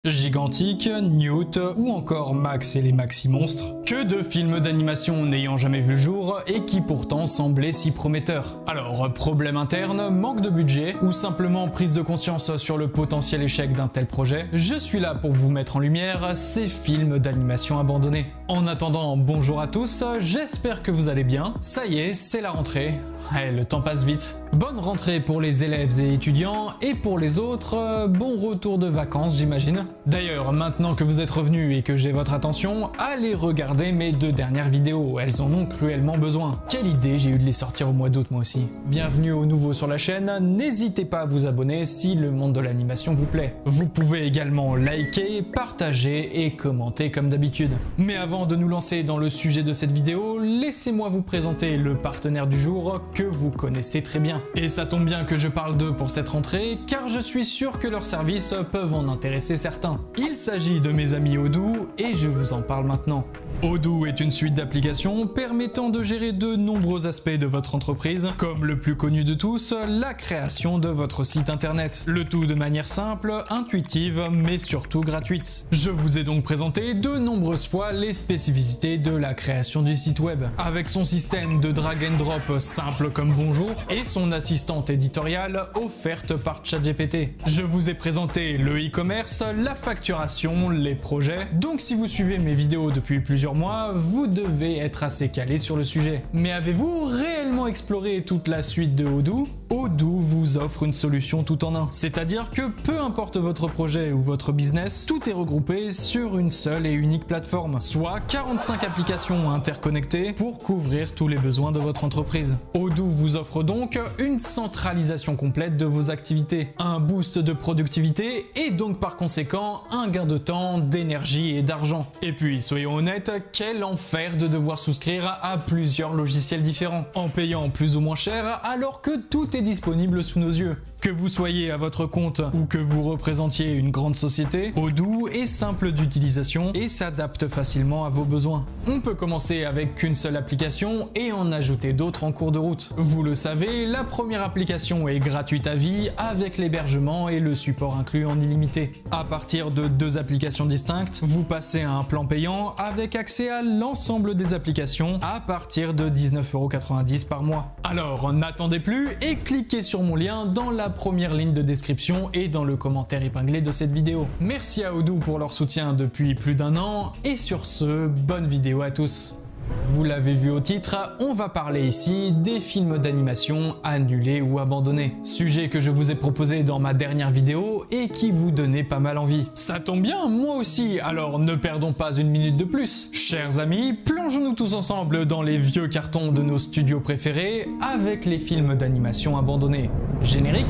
Gigantic, Newt ou encore Max et les Maxi-Monstres. Que de films d'animation n'ayant jamais vu le jour et qui pourtant semblaient si prometteurs. Alors, problème interne, manque de budget ou simplement prise de conscience sur le potentiel échec d'un tel projet, je suis là pour vous mettre en lumière ces films d'animation abandonnés. En attendant, bonjour à tous, j'espère que vous allez bien. Ça y est, c'est la rentrée. Le temps passe vite. Bonne rentrée pour les élèves et étudiants, et pour les autres, bon retour de vacances j'imagine. D'ailleurs, maintenant que vous êtes revenus et que j'ai votre attention, allez regarder mes 2 dernières vidéos, elles en ont cruellement besoin. Quelle idée j'ai eu de les sortir au mois d'août moi aussi. Bienvenue aux nouveaux sur la chaîne, n'hésitez pas à vous abonner si le monde de l'animation vous plaît. Vous pouvez également liker, partager et commenter comme d'habitude. Mais avant de nous lancer dans le sujet de cette vidéo, laissez-moi vous présenter le partenaire du jour que vous connaissez très bien. Et ça tombe bien que je parle d'eux pour cette rentrée, car je suis sûr que leurs services peuvent en intéresser certains. Il s'agit de mes amis Odoo, et je vous en parle maintenant. Odoo est une suite d'applications permettant de gérer de nombreux aspects de votre entreprise, comme le plus connu de tous, la création de votre site internet. Le tout de manière simple, intuitive, mais surtout gratuite. Je vous ai donc présenté de nombreuses fois les spécificités de la création du site web. Avec son système de drag and drop simple comme bonjour, et son assistante éditoriale offerte par ChatGPT. Je vous ai présenté le e-commerce, la facturation, les projets, donc si vous suivez mes vidéos depuis plusieurs mois, vous devez être assez calé sur le sujet. Mais avez-vous réellement exploré toute la suite de Odoo ? Odoo vous offre une solution tout en un. C'est-à-dire que peu importe votre projet ou votre business, tout est regroupé sur une seule et unique plateforme, soit 45 applications interconnectées pour couvrir tous les besoins de votre entreprise. Odoo vous offre donc une centralisation complète de vos activités, un boost de productivité et donc par conséquent un gain de temps, d'énergie et d'argent. Et puis soyons honnêtes, quel enfer de devoir souscrire à plusieurs logiciels différents, en payant plus ou moins cher alors que tout est disponible sous nos yeux. Que vous soyez à votre compte ou que vous représentiez une grande société, Odoo est simple d'utilisation et s'adapte facilement à vos besoins. On peut commencer avec qu'une seule application et en ajouter d'autres en cours de route. Vous le savez, la première application est gratuite à vie avec l'hébergement et le support inclus en illimité. À partir de 2 applications distinctes, vous passez à un plan payant avec accès à l'ensemble des applications à partir de 19,90 € par mois. Alors n'attendez plus et cliquez sur mon lien dans la première ligne de description et dans le commentaire épinglé de cette vidéo. Merci à Odoo pour leur soutien depuis plus d'1 an et sur ce, bonne vidéo à tous. Vous l'avez vu au titre, on va parler ici des films d'animation annulés ou abandonnés. Sujet que je vous ai proposé dans ma dernière vidéo et qui vous donnait pas mal envie. Ça tombe bien, moi aussi, alors ne perdons pas une minute de plus. Chers amis, plongeons-nous tous ensemble dans les vieux cartons de nos studios préférés avec les films d'animation abandonnés. Générique.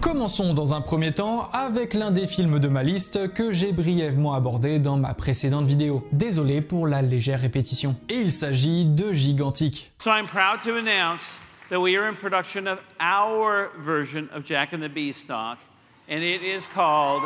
Commençons dans un premier temps avec l'un des films de ma liste que j'ai brièvement abordé dans ma précédente vidéo. Désolé pour la légère répétition. Et il s'agit de Gigantic. So I'm proud to announce that we are in production of our version of Jack and the Beanstalk, and it is called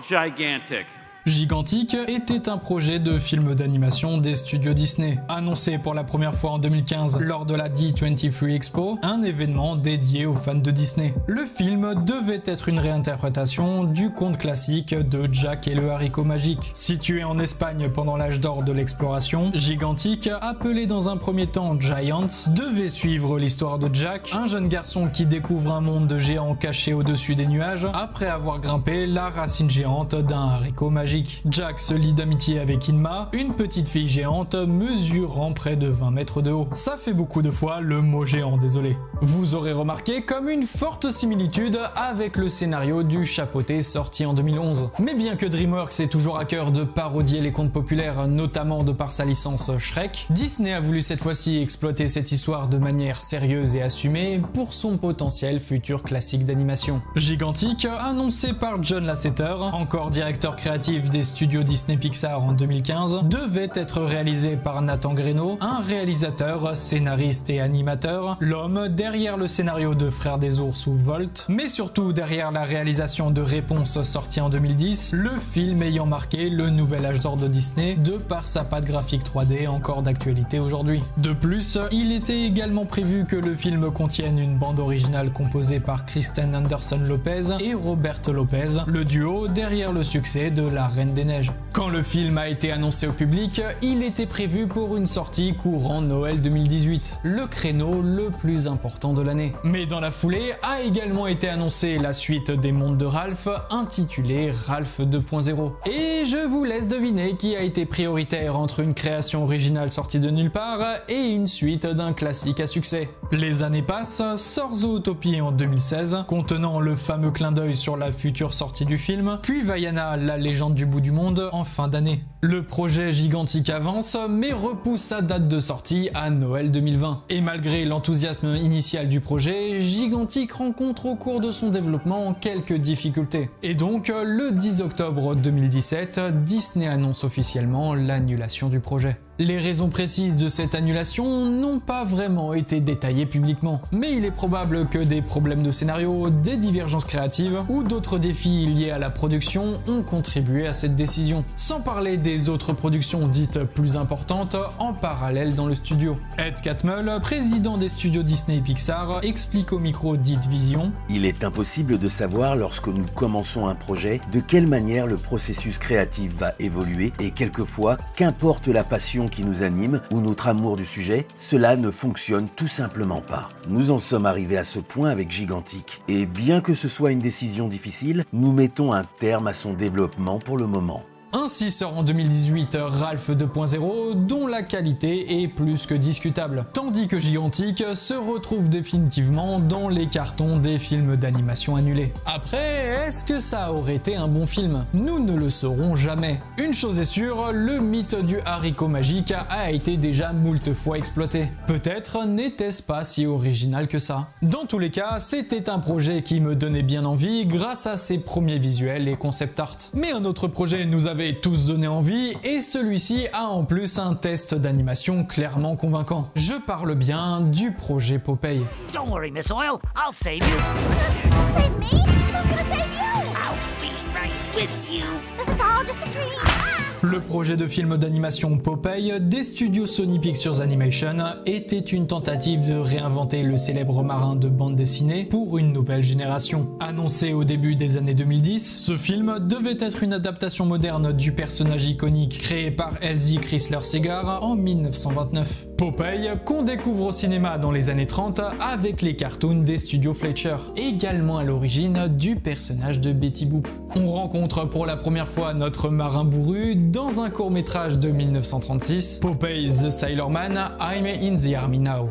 Gigantic. Gigantic était un projet de film d'animation des studios Disney, annoncé pour la première fois en 2015 lors de la D23 Expo, un événement dédié aux fans de Disney. Le film devait être une réinterprétation du conte classique de Jack et le haricot magique. Situé en Espagne pendant l'âge d'or de l'exploration, Gigantic, appelé dans un premier temps Giant, devait suivre l'histoire de Jack, un jeune garçon qui découvre un monde de géants cachés au-dessus des nuages après avoir grimpé la racine géante d'un haricot magique. Jack se lie d'amitié avec Inma, une petite fille géante mesurant près de 20 mètres de haut. Ça fait beaucoup de fois le mot géant, désolé. Vous aurez remarqué comme une forte similitude avec le scénario du chapeauté sorti en 2011. Mais bien que DreamWorks ait toujours à cœur de parodier les contes populaires, notamment de par sa licence Shrek, Disney a voulu cette fois-ci exploiter cette histoire de manière sérieuse et assumée pour son potentiel futur classique d'animation. Gigantic, annoncé par John Lasseter, encore directeur créatif exclusive des studios Disney Pixar en 2015, devait être réalisé par Nathan Greno, un réalisateur, scénariste et animateur, l'homme derrière le scénario de Frères des Ours ou Volt, mais surtout derrière la réalisation de Réponse sortie en 2010, le film ayant marqué le nouvel âge d'or de Disney de par sa patte graphique 3D encore d'actualité aujourd'hui. De plus, il était également prévu que le film contienne une bande originale composée par Kristen Anderson Lopez et Robert Lopez, le duo derrière le succès de La Reine des Neiges. Quand le film a été annoncé au public, il était prévu pour une sortie courant Noël 2018, le créneau le plus important de l'année. Mais dans la foulée a également été annoncée la suite des mondes de Ralph, intitulée Ralph 2.0. Et je vous laisse deviner qui a été prioritaire entre une création originale sortie de nulle part et une suite d'un classique à succès. Les années passent, sort Zootopie en 2016, contenant le fameux clin d'œil sur la future sortie du film, puis Vaiana, la légende du bout du monde, en fin d'année. Le projet Gigantic avance, mais repousse sa date de sortie à Noël 2020. Et malgré l'enthousiasme initial du projet, Gigantic rencontre au cours de son développement quelques difficultés. Et donc, le 10 octobre 2017, Disney annonce officiellement l'annulation du projet. Les raisons précises de cette annulation n'ont pas vraiment été détaillées publiquement, mais il est probable que des problèmes de scénario, des divergences créatives ou d'autres défis liés à la production ont contribué à cette décision, sans parler des autres productions dites plus importantes en parallèle dans le studio. Ed Catmull, président des studios Disney et Pixar, explique au micro d'Hit Vision: Il est impossible de savoir lorsque nous commençons un projet de quelle manière le processus créatif va évoluer et quelquefois, qu'importe la passion qui nous anime ou notre amour du sujet, cela ne fonctionne tout simplement pas. Nous en sommes arrivés à ce point avec Gigantic et bien que ce soit une décision difficile, nous mettons un terme à son développement pour le moment. Ainsi sort en 2018 Ralph 2.0 dont la qualité est plus que discutable, tandis que Gigantic se retrouve définitivement dans les cartons des films d'animation annulés. Après, est-ce que ça aurait été un bon film? Nous ne le saurons jamais. Une chose est sûre, le mythe du haricot magique a été déjà moult fois exploité. Peut-être n'était-ce pas si original que ça. Dans tous les cas, c'était un projet qui me donnait bien envie grâce à ses premiers visuels et concept art. Mais un autre projet nous avait tous donné envie et celui-ci a en plus un test d'animation clairement convaincant. Je parle bien du projet Popeye. Don't worry, Miss Oil, I'll save you. Save me? Who's gonna save you? I'll be right with you. This is all just a dream. Le projet de film d'animation Popeye des studios Sony Pictures Animation était une tentative de réinventer le célèbre marin de bande dessinée pour une nouvelle génération. Annoncé au début des années 2010, ce film devait être une adaptation moderne du personnage iconique créé par Elzie Chrysler-Segar en 1929. Popeye, qu'on découvre au cinéma dans les années 30 avec les cartoons des studios Fleischer, également à l'origine du personnage de Betty Boop. On rencontre pour la première fois notre marin bourru dans un court-métrage de 1936, Popeye the Sailor Man, I'm in the Army Now.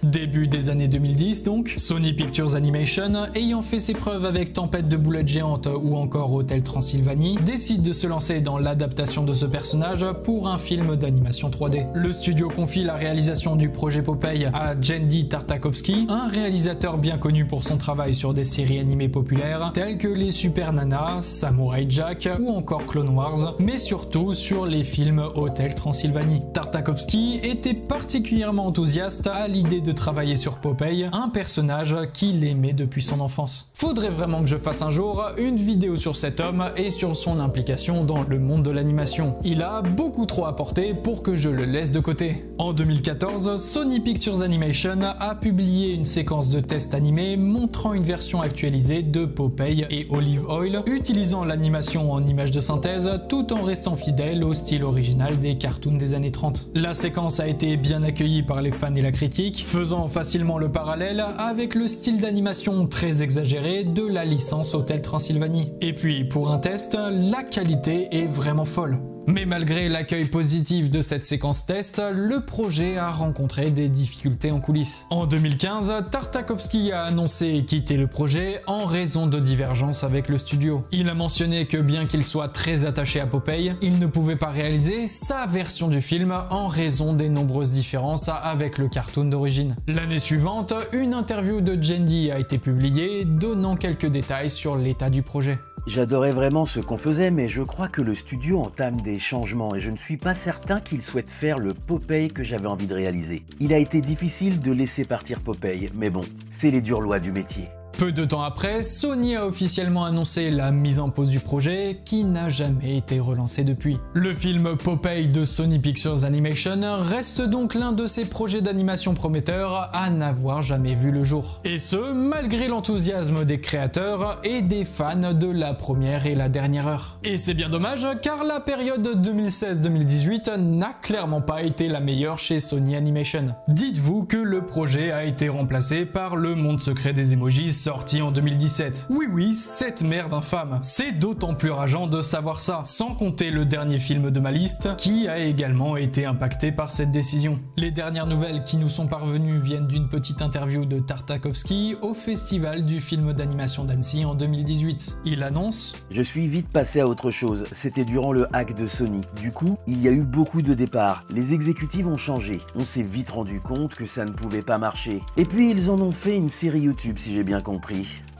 Début des années 2010 donc, Sony Pictures Animation, ayant fait ses preuves avec Tempête de boulettes géantes ou encore Hôtel Transylvanie, décide de se lancer dans l'adaptation de ce personnage pour un film d'animation 3D. Le studio confie la réalisation du projet Popeye à Genndy Tartakovsky, un réalisateur bien connu pour son travail sur des séries animées populaires telles que les Super Nana, Samurai Jack ou encore Clone Wars, mais surtout sur les films Hôtel Transylvanie. Tartakovsky était particulièrement enthousiaste à l'idée de travailler sur Popeye, un personnage qu'il aimait depuis son enfance. Faudrait vraiment que je fasse un jour une vidéo sur cet homme et sur son implication dans le monde de l'animation. Il a beaucoup trop apporté pour que je le laisse de côté. En 2014, Sony Pictures Animation a publié une séquence de tests animés montrant une version actualisée de Popeye et Olive Oyl, utilisant l'animation en images de synthèse tout en restant fidèle au style original des cartoons des années 30. La séquence a été bien accueillie par les fans et la critique, faisant facilement le parallèle avec le style d'animation très exagéré de la licence Hôtel Transylvanie. Et puis pour un test, la qualité est vraiment folle. Mais malgré l'accueil positif de cette séquence test, le projet a rencontré des difficultés en coulisses. En 2015, Tartakovsky a annoncé quitter le projet en raison de divergences avec le studio. Il a mentionné que bien qu'il soit très attaché à Popeye, il ne pouvait pas réaliser sa version du film en raison des nombreuses différences avec le cartoon d'origine. L'année suivante, une interview de Jandy a été publiée, donnant quelques détails sur l'état du projet. J'adorais vraiment ce qu'on faisait, mais je crois que le studio entame des changements et je ne suis pas certain qu'il souhaite faire le Popeye que j'avais envie de réaliser. Il a été difficile de laisser partir Popeye, mais bon, c'est les dures lois du métier. Peu de temps après, Sony a officiellement annoncé la mise en pause du projet qui n'a jamais été relancé depuis. Le film Popeye de Sony Pictures Animation reste donc l'un de ces projets d'animation prometteurs à n'avoir jamais vu le jour. Et ce, malgré l'enthousiasme des créateurs et des fans de la première et la dernière heure. Et c'est bien dommage car la période 2016-2018 n'a clairement pas été la meilleure chez Sony Animation. Dites-vous que le projet a été remplacé par Le Monde Secret des Emojis sorti en 2017. Oui, cette merde infâme. C'est d'autant plus rageant de savoir ça, sans compter le dernier film de ma liste, qui a également été impacté par cette décision. Les dernières nouvelles qui nous sont parvenues viennent d'une petite interview de Tartakovsky au festival du film d'animation d'Annecy en 2018. Il annonce « Je suis vite passé à autre chose, c'était durant le hack de Sony. Du coup, il y a eu beaucoup de départs. Les exécutifs ont changé. On s'est vite rendu compte que ça ne pouvait pas marcher. Et puis ils en ont fait une série YouTube si j'ai bien compris.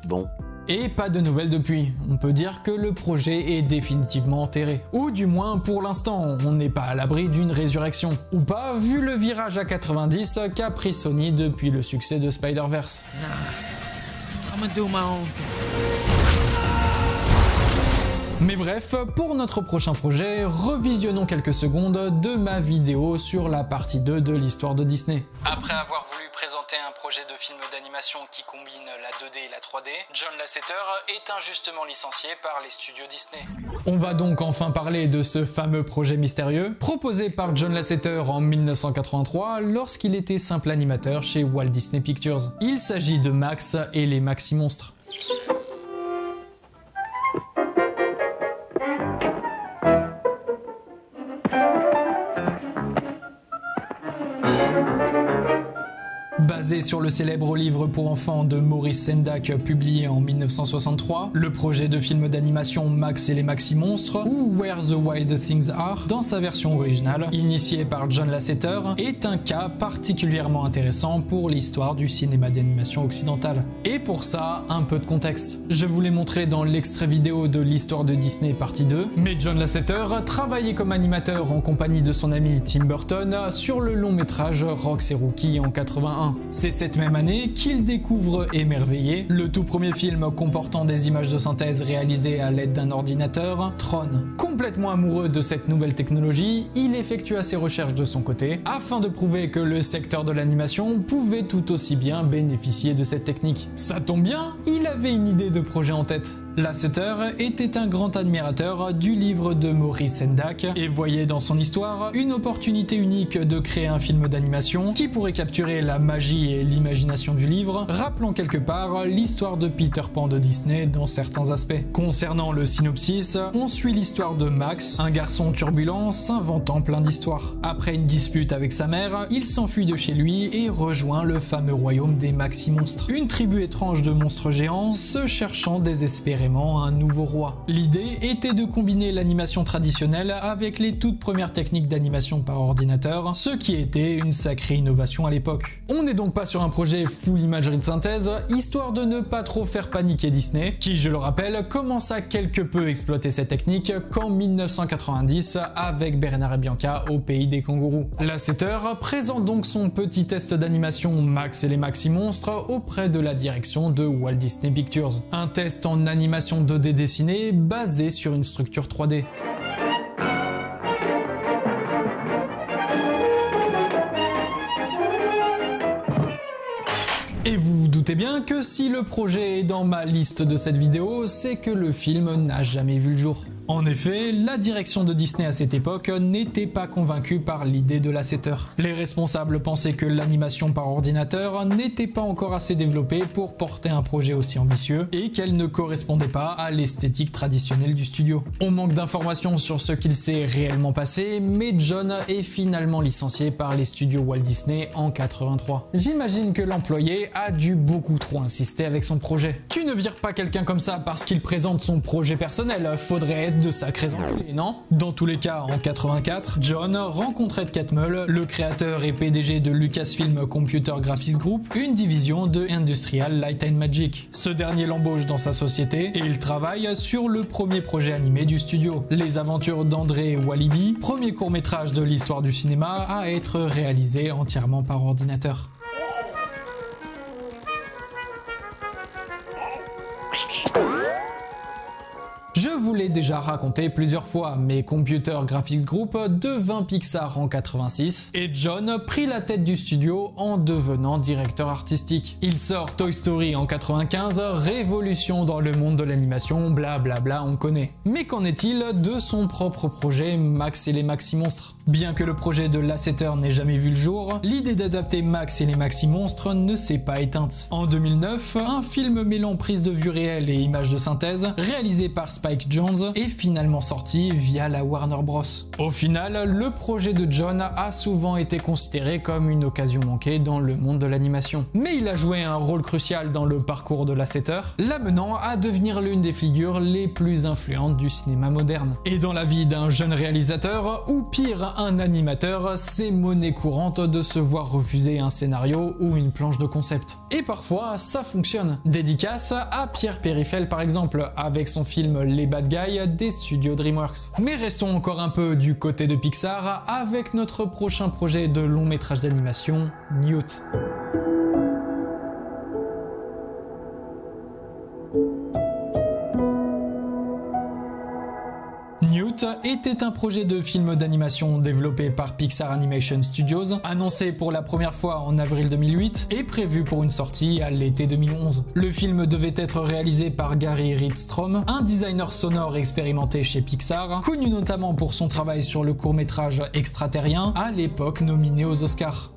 Bon. » Et pas de nouvelles depuis. On peut dire que le projet est définitivement enterré. Ou du moins pour l'instant, on n'est pas à l'abri d'une résurrection. Ou pas, vu le virage à 90 qu'a pris Sony depuis le succès de Spider-Verse. I'm gonna do my own thing. Mais bref, pour notre prochain projet, revisionnons quelques secondes de ma vidéo sur la partie 2 de l'histoire de Disney. Après avoir voulu présenter un projet de film d'animation qui combine la 2D et la 3D, John Lasseter est injustement licencié par les studios Disney. On va donc enfin parler de ce fameux projet mystérieux, proposé par John Lasseter en 1983 lorsqu'il était simple animateur chez Walt Disney Pictures. Il s'agit de Max et les Maxi-Monstres. Basé sur le célèbre livre pour enfants de Maurice Sendak publié en 1963, le projet de film d'animation Max et les Maxi-Monstres, ou Where the Wild Things Are, dans sa version originale, initié par John Lasseter, est un cas particulièrement intéressant pour l'histoire du cinéma d'animation occidental. Et pour ça, un peu de contexte. Je vous l'ai montré dans l'extrait vidéo de l'histoire de Disney partie 2, mais John Lasseter travaillait comme animateur en compagnie de son ami Tim Burton sur le long métrage Rox et Rookie en 81. C'est cette même année qu'il découvre Émerveillé, le tout premier film comportant des images de synthèse réalisées à l'aide d'un ordinateur, Tron. Complètement amoureux de cette nouvelle technologie, il effectua ses recherches de son côté, afin de prouver que le secteur de l'animation pouvait tout aussi bien bénéficier de cette technique. Ça tombe bien, il avait une idée de projet en tête. Lasseter était un grand admirateur du livre de Maurice Sendak et voyait dans son histoire une opportunité unique de créer un film d'animation qui pourrait capturer la magie et l'imagination du livre, rappelant quelque part l'histoire de Peter Pan de Disney dans certains aspects. Concernant le synopsis, on suit l'histoire de Max, un garçon turbulent s'inventant plein d'histoires. Après une dispute avec sa mère, il s'enfuit de chez lui et rejoint le fameux royaume des Maxi-Monstres, une tribu étrange de monstres géants se cherchant désespérément un nouveau roi. L'idée était de combiner l'animation traditionnelle avec les toutes premières techniques d'animation par ordinateur, ce qui était une sacrée innovation à l'époque. On n'est donc pas sur un projet full imagerie de synthèse, histoire de ne pas trop faire paniquer Disney, qui, je le rappelle, commença quelque peu exploiter cette technique qu'en 1990 avec Bernard et Bianca au pays des kangourous. Lasseter présente donc son petit test d'animation Max et les Maxi-Monstres auprès de la direction de Walt Disney Pictures. Un test en animation 2D dessinée basée sur une structure 3D. Et vous vous doutez bien Bien que si le projet est dans ma liste de cette vidéo, c'est que le film n'a jamais vu le jour. En effet, la direction de Disney à cette époque n'était pas convaincue par l'idée de l'assetteur. Les responsables pensaient que l'animation par ordinateur n'était pas encore assez développée pour porter un projet aussi ambitieux et qu'elle ne correspondait pas à l'esthétique traditionnelle du studio. On manque d'informations sur ce qu'il s'est réellement passé, mais John est finalement licencié par les studios Walt Disney en 83. J'imagine que l'employé a dû beaucoup trop insister avec son projet. Tu ne vires pas quelqu'un comme ça parce qu'il présente son projet personnel, faudrait être de sacrés enculés, non? Dans tous les cas, en 84, John rencontre Ed Catmull, le créateur et PDG de Lucasfilm Computer Graphics Group, une division de Industrial Light and Magic. Ce dernier l'embauche dans sa société et il travaille sur le premier projet animé du studio, Les Aventures d'André Walibi, premier court-métrage de l'histoire du cinéma à être réalisé entièrement par ordinateur. Je vous l'ai déjà raconté plusieurs fois, mais Computer Graphics Group devint Pixar en 86 et John prit la tête du studio en devenant directeur artistique. Il sort Toy Story en 95, révolution dans le monde de l'animation, blablabla, on connaît. Mais qu'en est-il de son propre projet Max et les Maxi-Monstres? Bien que le projet de l'assetteur n'ait jamais vu le jour, l'idée d'adapter Max et les Maxi-Monstres ne s'est pas éteinte. En 2009, un film mêlant prise de vue réelle et images de synthèse, réalisé par Spike Jonze, est finalement sorti via la Warner Bros. Au final, le projet de John a souvent été considéré comme une occasion manquée dans le monde de l'animation. Mais il a joué un rôle crucial dans le parcours de l'assetteur, l'amenant à devenir l'une des figures les plus influentes du cinéma moderne. Et dans la vie d'un jeune réalisateur, ou pire, un animateur, c'est monnaie courante de se voir refuser un scénario ou une planche de concept. Et parfois, ça fonctionne. Dédicace à Pierre Périfel par exemple, avec son film Les Bad Guys des studios DreamWorks. Mais restons encore un peu du côté de Pixar avec notre prochain projet de long métrage d'animation, Newt. Newt était un projet de film d'animation développé par Pixar Animation Studios, annoncé pour la première fois en avril 2008 et prévu pour une sortie à l'été 2011. Le film devait être réalisé par Gary Ridstrom, un designer sonore expérimenté chez Pixar, connu notamment pour son travail sur le court-métrage Extraterrien, à l'époque nominé aux Oscars.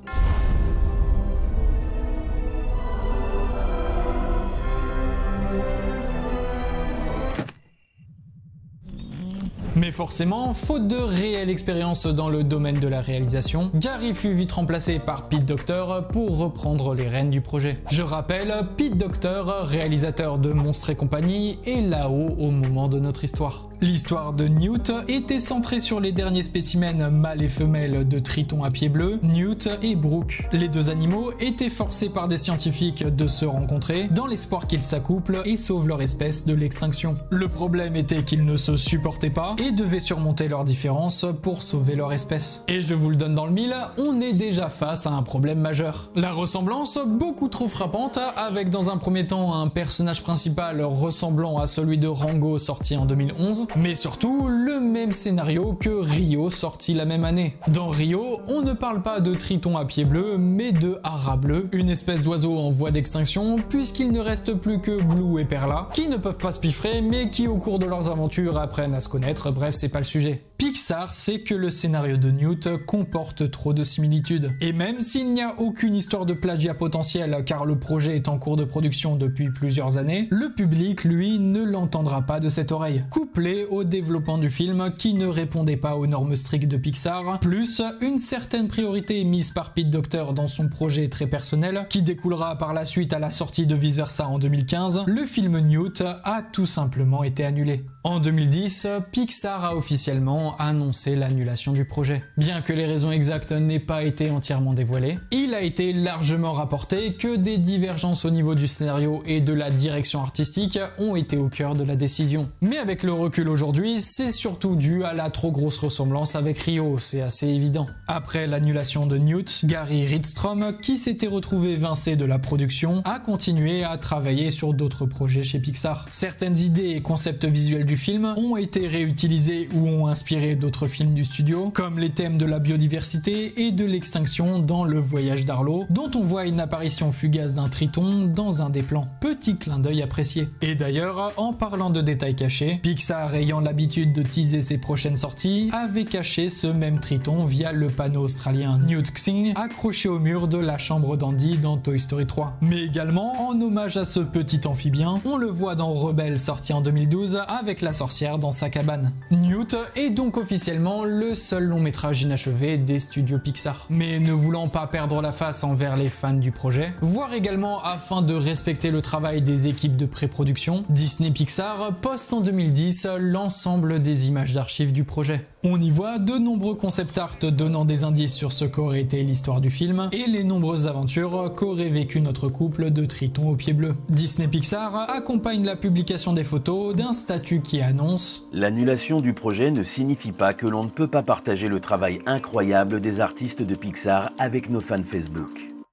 Mais forcément, faute de réelle expérience dans le domaine de la réalisation, Gary fut vite remplacé par Pete Docter pour reprendre les rênes du projet. Je rappelle, Pete Docter, réalisateur de Monstres et compagnie, est là-haut au moment de notre histoire. L'histoire de Newt était centrée sur les derniers spécimens mâles et femelles de tritons à pieds bleus, Newt et Brooke. Les deux animaux étaient forcés par des scientifiques de se rencontrer dans l'espoir qu'ils s'accouplent et sauvent leur espèce de l'extinction. Le problème était qu'ils ne se supportaient pas et devaient surmonter leurs différences pour sauver leur espèce. Et je vous le donne dans le mille, on est déjà face à un problème majeur. La ressemblance beaucoup trop frappante, avec dans un premier temps un personnage principal ressemblant à celui de Rango sorti en 2011, mais surtout le même scénario que Rio sorti la même année. Dans Rio, on ne parle pas de triton à pieds bleus, mais de haras bleus, une espèce d'oiseau en voie d'extinction, puisqu'il ne reste plus que Blue et Perla, qui ne peuvent pas se piffrer, mais qui au cours de leurs aventures apprennent à se connaître. Bref, c'est pas le sujet. Pixar sait que le scénario de Newt comporte trop de similitudes. Et même s'il n'y a aucune histoire de plagiat potentiel car le projet est en cours de production depuis plusieurs années, le public, lui, ne l'entendra pas de cette oreille. Couplé au développement du film qui ne répondait pas aux normes strictes de Pixar, plus une certaine priorité mise par Pete Docter dans son projet très personnel, qui découlera par la suite à la sortie de Vice Versa en 2015, le film Newt a tout simplement été annulé. En 2010, Pixar a officiellement annoncé l'annulation du projet. Bien que les raisons exactes n'aient pas été entièrement dévoilées, il a été largement rapporté que des divergences au niveau du scénario et de la direction artistique ont été au cœur de la décision. Mais avec le recul aujourd'hui, c'est surtout dû à la trop grosse ressemblance avec Rio, c'est assez évident. Après l'annulation de Newt, Gary Ridstrom, qui s'était retrouvé évincé de la production, a continué à travailler sur d'autres projets chez Pixar. Certaines idées et concepts visuels du film ont été réutilisés ou ont inspiré inspiré d'autres films du studio, comme les thèmes de la biodiversité et de l'extinction dans Le Voyage d'Arlo, dont on voit une apparition fugace d'un triton dans un des plans. Petit clin d'œil apprécié. Et d'ailleurs, en parlant de détails cachés, Pixar, ayant l'habitude de teaser ses prochaines sorties, avait caché ce même triton via le panneau australien Newt Xing accroché au mur de la chambre d'Andy dans Toy Story 3. Mais également, en hommage à ce petit amphibien, on le voit dans Rebelle sorti en 2012 avec la sorcière dans sa cabane. Newt est donc officiellement le seul long métrage inachevé des studios Pixar. Mais ne voulant pas perdre la face envers les fans du projet, voire également afin de respecter le travail des équipes de pré-production, Disney Pixar poste en 2010 l'ensemble des images d'archives du projet. On y voit de nombreux concept art donnant des indices sur ce qu'aurait été l'histoire du film et les nombreuses aventures qu'aurait vécu notre couple de tritons aux pieds bleus. Disney Pixar accompagne la publication des photos d'un statut qui annonce « L'annulation du projet ne signifie pas que l'on ne peut pas partager le travail incroyable des artistes de Pixar avec nos fans Facebook ».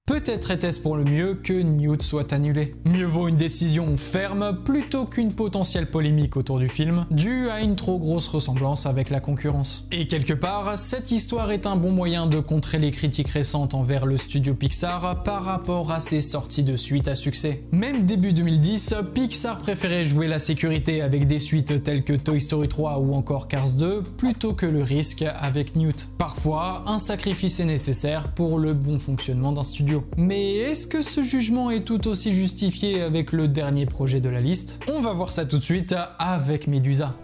Peut-être était-ce pour le mieux que Newt soit annulé. Mieux vaut une décision ferme plutôt qu'une potentielle polémique autour du film, due à une trop grosse ressemblance avec la concurrence. Et quelque part, cette histoire est un bon moyen de contrer les critiques récentes envers le studio Pixar par rapport à ses sorties de suites à succès. Même début 2010, Pixar préférait jouer la sécurité avec des suites telles que Toy Story 3 ou encore Cars 2 plutôt que le risque avec Newt. Parfois, un sacrifice est nécessaire pour le bon fonctionnement d'un studio. Mais est-ce que ce jugement est tout aussi justifié avec le dernier projet de la liste? On va voir ça tout de suite avec Medusa.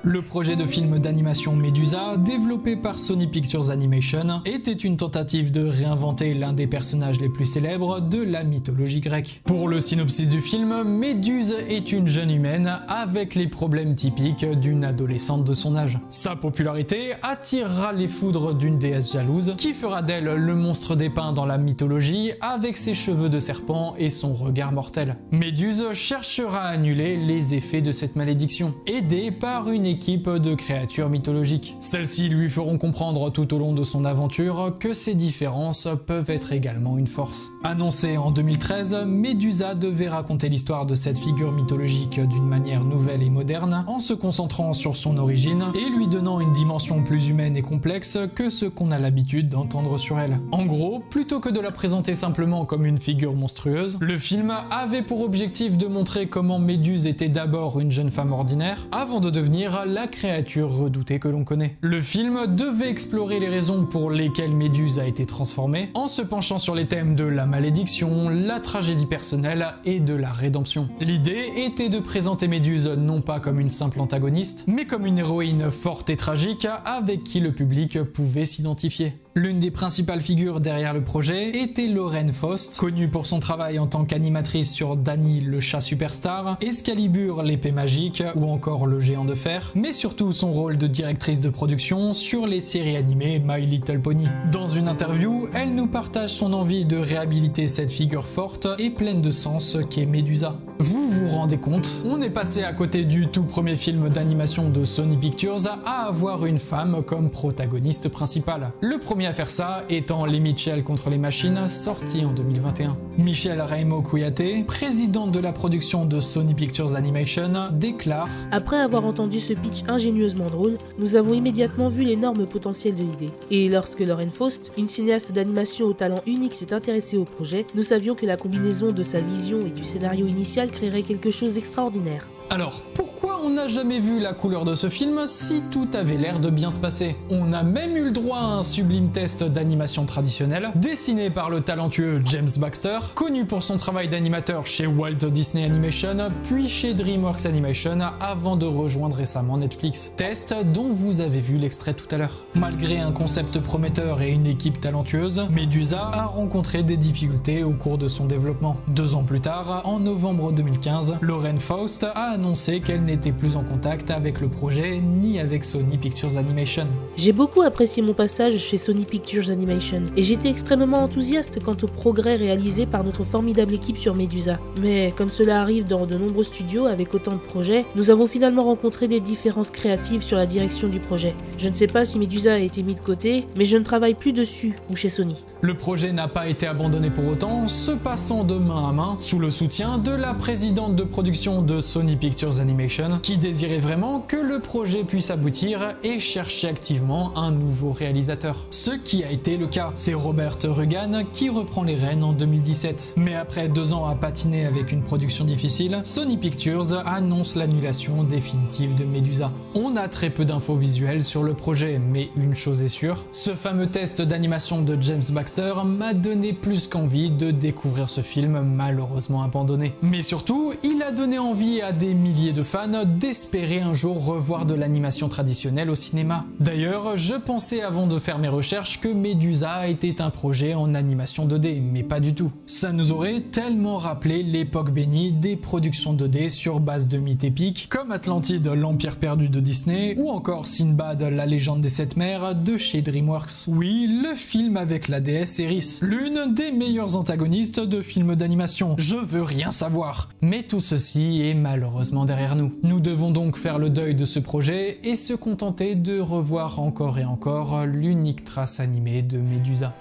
Le projet de film d'animation Medusa, développé par Sony Pictures Animation, était une tentative de réinventer l'un des personnages les plus célèbres de la mythologie grecque. Pour le synopsis du film, Méduse est une jeune humaine avec les problèmes typiques d'une adolescente de son âge. Sa popularité attirera les foudres d'une déesse jalouse qui fera d'elle le monstre dépeint dans la mythologie avec ses cheveux de serpent et son regard mortel. Méduse cherchera à annuler les effets de cette malédiction, aidée par une équipe de créatures mythologiques. Celles-ci lui feront comprendre tout au long de son aventure que ces différences peuvent être également une force. Annoncée en 2013, Medusa devait raconter l'histoire de cette figure mythologique d'une manière nouvelle et moderne, en se concentrant sur son origine et lui donnant une dimension plus humaine et complexe que ce qu'on a l'habitude d'entendre sur elle. En gros, plutôt que de la présenter simplement comme une figure monstrueuse, le film avait pour objectif de montrer comment Méduse était d'abord une jeune femme ordinaire, avant de devenir la créature redoutée que l'on connaît. Le film devait explorer les raisons pour lesquelles Méduse a été transformée, en se penchant sur les thèmes de la malédiction, la tragédie personnelle et de la rédemption. L'idée était de présenter Méduse non pas comme une simple antagoniste, mais comme une héroïne forte et tragique avec qui le public pouvait s'identifier. L'une des principales figures derrière le projet était Lauren Faust, connue pour son travail en tant qu'animatrice sur Danny le chat superstar, Excalibur l'épée magique ou encore le géant de fer, mais surtout son rôle de directrice de production sur les séries animées My Little Pony. Dans une interview, elle nous partage son envie de réhabiliter cette figure forte et pleine de sens qu'est Medusa. Vous vous rendez compte? On est passé à côté du tout premier film d'animation de Sony Pictures à avoir une femme comme protagoniste principale. Le premier à faire ça étant Les Mitchell contre les machines, sorti en 2021. Michelle Raimo-Kouyaté, présidente de la production de Sony Pictures Animation, déclare « Après avoir entendu ce pitch ingénieusement drôle, nous avons immédiatement vu l'énorme potentiel de l'idée. Et lorsque Lauren Faust, une cinéaste d'animation au talent unique, s'est intéressée au projet, nous savions que la combinaison de sa vision et du scénario initial créerait quelque chose d'extraordinaire. » Alors, pourquoi on n'a jamais vu la couleur de ce film si tout avait l'air de bien se passer? On a même eu le droit à un sublime test d'animation traditionnelle, dessiné par le talentueux James Baxter, connu pour son travail d'animateur chez Walt Disney Animation, puis chez DreamWorks Animation, avant de rejoindre récemment Netflix. Test dont vous avez vu l'extrait tout à l'heure. Malgré un concept prometteur et une équipe talentueuse, Medusa a rencontré des difficultés au cours de son développement. 2 ans plus tard, en novembre 2015, Lauren Faust a annoncé qu'elle n'était plus en contact avec le projet ni avec Sony Pictures Animation. J'ai beaucoup apprécié mon passage chez Sony Pictures Animation et j'étais extrêmement enthousiaste quant au progrès réalisé par notre formidable équipe sur Medusa. Mais comme cela arrive dans de nombreux studios avec autant de projets, nous avons finalement rencontré des différences créatives sur la direction du projet. Je ne sais pas si Medusa a été mis de côté, mais je ne travaille plus dessus ou chez Sony. Le projet n'a pas été abandonné pour autant, se passant de main à main sous le soutien de la présidente de production de Sony Pictures Animation qui désirait vraiment que le projet puisse aboutir et cherchait activement un nouveau réalisateur. Ce qui a été le cas, c'est Robert Rugan qui reprend les rênes en 2017. Mais après 2 ans à patiner avec une production difficile, Sony Pictures annonce l'annulation définitive de Medusa. On a très peu d'infos visuelles sur le projet, mais une chose est sûre, ce fameux test d'animation de James Baxter m'a donné plus qu'envie de découvrir ce film malheureusement abandonné. Mais surtout, il a donné envie à des milliers de fans d'espérer un jour revoir de l'animation traditionnelle au cinéma. D'ailleurs, je pensais avant de faire mes recherches que Medusa était un projet en animation 2D, mais pas du tout. Ça nous aurait tellement rappelé l'époque bénie des productions 2D sur base de mythes épiques, comme Atlantide, l'Empire perdu de Disney, ou encore Sinbad, la légende des 7 mers de chez DreamWorks. Oui, le film avec la déesse Eris, l'une des meilleures antagonistes de films d'animation. Je veux rien savoir. Mais tout ceci est malheureusement derrière nous. Nous devons donc faire le deuil de ce projet et se contenter de revoir encore et encore l'unique trace animée de Medusa.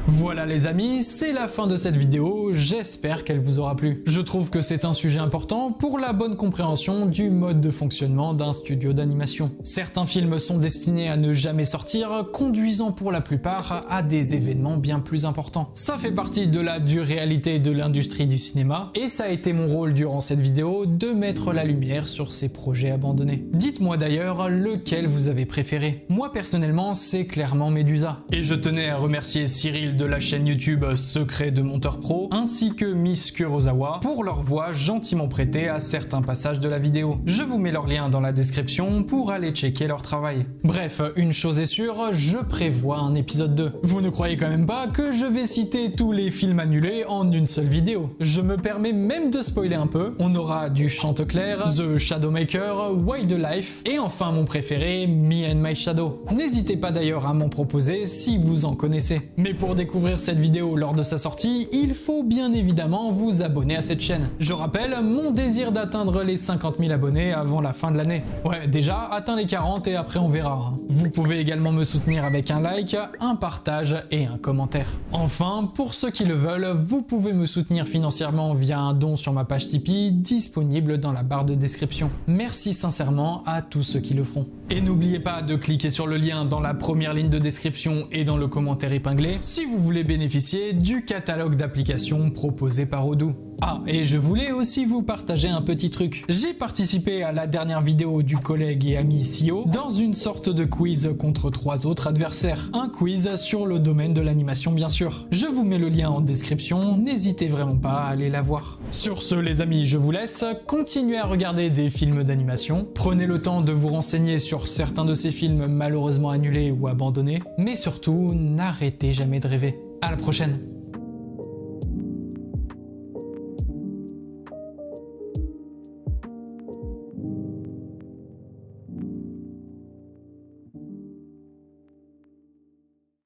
Voilà les amis, c'est la fin de cette vidéo, j'espère qu'elle vous aura plu. Je trouve que c'est un sujet important pour la bonne compréhension du mode de fonctionnement d'un studio d'animation. Certains films sont destinés à ne jamais sortir, conduisant pour la plupart à des événements bien plus importants. Ça fait partie de la dure réalité de l'industrie du cinéma, et ça a été mon rôle durant cette vidéo de mettre la lumière sur ces projets abandonnés. Dites-moi d'ailleurs lequel vous avez préféré. Moi personnellement, c'est clairement Medusa. Et je tenais à remercier Cyril de la chaîne YouTube Secret de Monteur Pro ainsi que Miss Kurosawa pour leur voix gentiment prêtée à certains passages de la vidéo. Je vous mets leur lien dans la description pour aller checker leur travail. Bref, une chose est sûre, je prévois un épisode 2. Vous ne croyez quand même pas que je vais citer tous les films annulés en une seule vidéo. Je me permets même de spoiler un peu. On aura du Chanteclair, The Shadowmaker, Wildlife et enfin mon préféré, Me and My Shadow. N'hésitez pas d'ailleurs à m'en proposer si vous en connaissez. Mais pour découvrir cette vidéo lors de sa sortie, il faut bien évidemment vous abonner à cette chaîne. Je rappelle mon désir d'atteindre les 50 000 abonnés avant la fin de l'année. Ouais, déjà, atteins les 40 et après on verra. Vous pouvez également me soutenir avec un like, un partage et un commentaire. Enfin, pour ceux qui le veulent, vous pouvez me soutenir financièrement via un don sur ma page Tipeee, disponible dans la barre de description. Merci sincèrement à tous ceux qui le feront. Et n'oubliez pas de cliquer sur le lien dans la première ligne de description et dans le commentaire épinglé si vous voulez bénéficier du catalogue d'applications proposé par Odoo. Ah, et je voulais aussi vous partager un petit truc. J'ai participé à la dernière vidéo du collègue et ami Sio dans une sorte de quiz contre 3 autres adversaires. Un quiz sur le domaine de l'animation bien sûr. Je vous mets le lien en description, n'hésitez vraiment pas à aller la voir. Sur ce les amis, je vous laisse, continuez à regarder des films d'animation, prenez le temps de vous renseigner sur certains de ces films malheureusement annulés ou abandonnés, mais surtout n'arrêtez jamais de rêver. À la prochaine.